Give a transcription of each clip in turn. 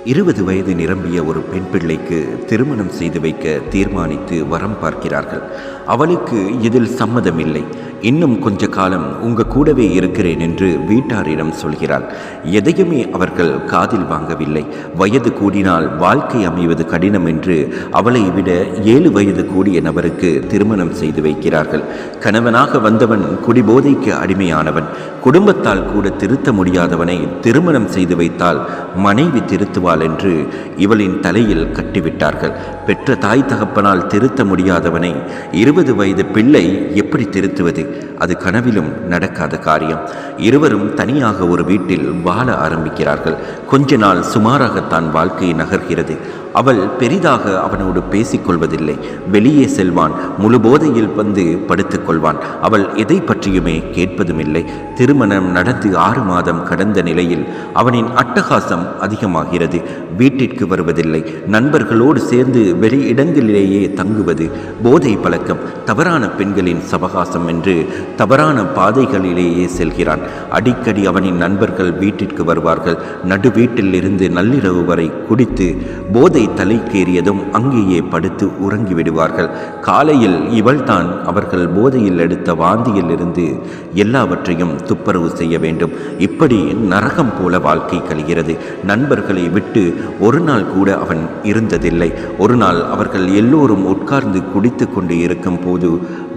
20 வயது நிரம்பிய ஒரு பெண் பிள்ளைக்கு திருமணம் செய்து வைக்க தீர்மானித்து வரம் பார்க்கிறார்கள். அவளுக்கு இதில் சம்மதமில்லை. இன்னும் கொஞ்ச காலம் உங்க கூடவே இருக்கிறேன் என்று வீட்டாரிடம் சொல்கிறாள். எதையுமே அவர்கள் காதில் வாங்கவில்லை. வயது கூடினால் வாழ்க்கை அமைவது கடினம் என்று அவளை விட 7 வயது கூடிய நபருக்கு திருமணம் செய்து வைக்கிறார்கள். கணவனாக வந்தவன் குடிபோதைக்கு அடிமையானவன். குடும்பத்தால் கூட திருத்த முடியாதவனை திருமணம் செய்து வைத்தால் மனைவி திருத்துவாள் என்று இவளின் தலையில் கட்டிவிட்டார்கள். பெற்ற தாய் தகப்பனால் திருத்த முடியாதவனை 20 வயது பிள்ளை எப்படி திருத்துவது? அது கனவிலும் நடக்காத காரியம். இருவரும் தனியாக ஒரு வீட்டில் வாழ ஆரம்பிக்கிறார்கள். கொஞ்ச நாள் சுமாராகத்தான் வாழ்க்கை நகர்கிறது. அவள் பெரிதாக அவனோடு பேசிக்கொள்வதில்லை. வெளியே செல்வான், முழு போதையில் வந்து படுத்துக் கொள்வான். அவள் எதை பற்றியுமே கேட்பதுமில்லை. திருமணம் நடந்து 6 மாதம் கடந்த நிலையில் அவனின் அட்டகாசம் அதிகமாகிறது. வீட்டிற்கு வருவதில்லை. நண்பர்களோடு சேர்ந்து வெளி இடங்களிலேயே தங்குவது, போதை பழக்கம், தவறான பெண்களின் சவகாசம் என்று தவறான பாதைகளிலேயே செல்கிறான். அடிக்கடி அவனின் நண்பர்கள் வீட்டிற்கு வருவார்கள். நடு வீட்டில் இருந்து நள்ளிரவு வரை குடித்து போதை தலைக்கேறியதும் அங்கேயே படுத்து உறங்கி விடுவார்கள். காலையில் இவள்தான் அவர்கள் போதையில் எடுத்த வாந்தியில் இருந்து எல்லாவற்றையும் துப்புரவு செய்ய வேண்டும். இப்படி நரகம் போல வாழ்க்கை கழிகிறது. நண்பர்களை விட்டு ஒரு நாள் கூட அவன் இருந்ததில்லை. ஒரு நாள் அவர்கள் எல்லோரும் உட்கார்ந்து குடித்து கொண்டு இருக்கும் போது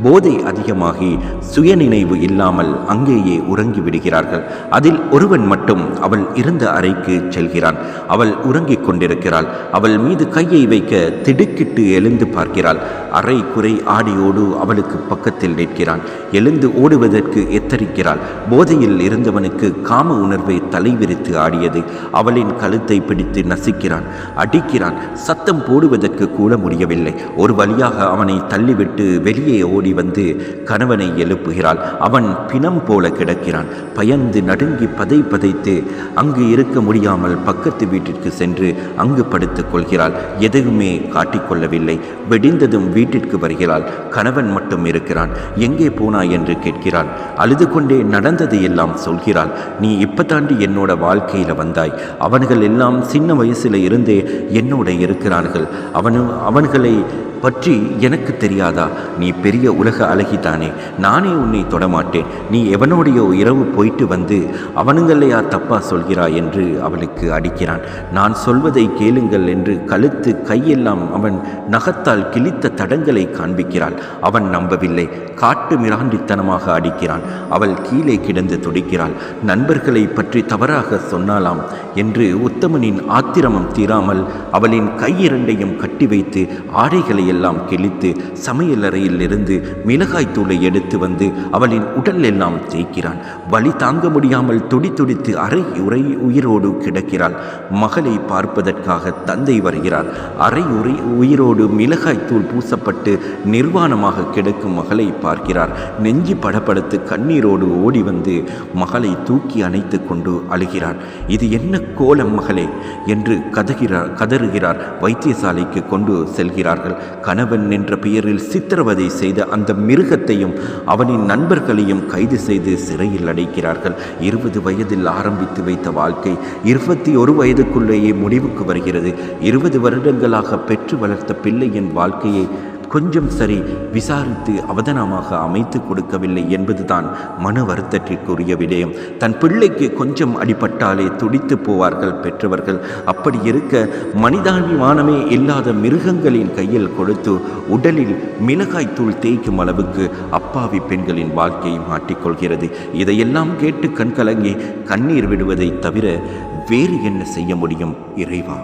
போதை அதிகமாகி சுயநினைவு இல்லாமல் அங்கேயே உறங்கி விடுகிறார்கள். அதில் ஒருவன் மட்டும் அவள் இருந்த அறைக்கு செல்கிறான். அவள் உறங்கிக் கொண்டிருக்கிறாள். அவள் மீது கையை வைக்க திடுக்கிட்டு எழுந்து பார்க்கிறாள். அரை குறை ஆடியோடு அவளுக்கு பக்கத்தில் நிற்கிறான். எழுந்து ஓடுவதற்கு எத்தரிக்கிறாள். போதையில் இருந்தவனுக்கு காம உணர்வை தலைவிரித்து ஆடியது. அவளின் கழுத்தை பிடித்து நசுக்கிறான், அடிக்கிறான். சத்தம் போடுவதற்கு கூட முடியவில்லை. ஒரு வழியாக அவனை தள்ளிவிட்டு வெளியே ஓடி வந்து கணவனை எழுப்புகிறாள். அவன் பிணம் போல கிடக்கிறான். பயந்து நடுங்கி பதைத்து அங்கு இருக்க முடியாமல் பக்கத்து வீட்டிற்கு சென்று அங்கு படுத்துக் கொள்கிறாள். எதுவுமே காட்டிக்கொள்ளவில்லை. வெடிந்ததும் வீட்டிற்கு வருகிறாள். கணவன் மட்டும் இருக்கிறான். எங்கே போனாய் என்று கேட்கிறாள். அழுது கொண்டே நடந்ததை எல்லாம் சொல்கிறாள். நீ இப்ப தாண்டி என்னோட வாழ்க்கையில வந்தாய். அவன்கள் எல்லாம் சின்ன வயசுல இருந்தே என்னோட இருக்கிறார்கள். அவன்களை பற்றி எனக்கு தெரியாதா? நீ பெரிய உலக அழகிதானே. நானே உன்னை தொடமாட்டேன். நீ எவனோடையோ இரவு போயிட்டு வந்து அவனுங்களையா தப்பா சொல்கிறாய் என்று அவளுக்கு அடிக்கிறான். நான் சொல்வதை கேளுங்கள் என்று கழுத்து கையெல்லாம் அவன் நகத்தால் கிழித்த தடங்களை காண்பிக்கிறாள். அவன் நம்பவில்லை. காட்டு மிராண்டித்தனமாக அடிக்கிறான். அவள் கீழே கிடந்து துடிக்கிறாள். நண்பர்களை பற்றி தவறாக சொன்னாலாம் என்று உத்தமனின் ஆத்திரமம் தீராமல் அவளின் கையிரண்டையும் கட்டி வைத்து ஆடைகளை எல்லாம் கிழித்து சமையலறையில் இருந்து மிளகாய் தூளை எடுத்து வந்து அவளின் உடல் எல்லாம் தேய்க்கிறான். வலி தாங்க முடியாமல் துடித்து அரை உயிரோடு கிடக்கிறாள். மகளை பார்ப்பதற்காக தந்தை வருகிறார். அரை உயிரோடு மிளகாய் தூள் பூசப்பட்டு நிர்வாணமாக கிடக்கும் மகளை பார்க்கிறார். நெஞ்சு படபடுத்து கண்ணீரோடு ஓடி வந்து மகளை தூக்கி அணைத்து கொண்டு அழுகிறார். இது என்ன கோலம் மகளே என்று கதறுகிறார். வைத்தியசாலைக்கு கொண்டு செல்கிறார்கள். கணவன் என்ற பெயரில் சித்திரவதை செய்த அந்த மிருகத்தையும் அவனின் நண்பர்களையும் கைது செய்து சிறையில் அடைக்கிறார்கள். 20 வயதில் ஆரம்பித்து வைத்த வாழ்க்கை 21 வயதுக்குள்ளேயே முடிவுக்கு வருகிறது. 20 வருடங்களாக பெற்று வளர்த்த பிள்ளையின் வாழ்க்கையை கொஞ்சம் சரி விசாரித்து அவதானமாக அமைத்து கொடுக்கவில்லை என்பதுதான் மன வருத்தத்திற்குரிய விடயம். தன் பிள்ளைக்கு கொஞ்சம் அடிபட்டாலே துடித்து போவார்கள் பெற்றவர்கள். அப்படி இருக்க மனிதாபிமானமே இல்லாத மிருகங்களின் கையில் கொடுத்து உடலில் மிளகாய் தூள் தேய்க்கும் அளவுக்கு அப்பாவி பெண்களின் வாழ்க்கையை மாட்டிக்கொள்கிறது. இதையெல்லாம் கேட்டு கண்கலங்கி கண்ணீர் விடுவதை தவிர வேறு என்ன செய்ய முடியும்? இறைவா.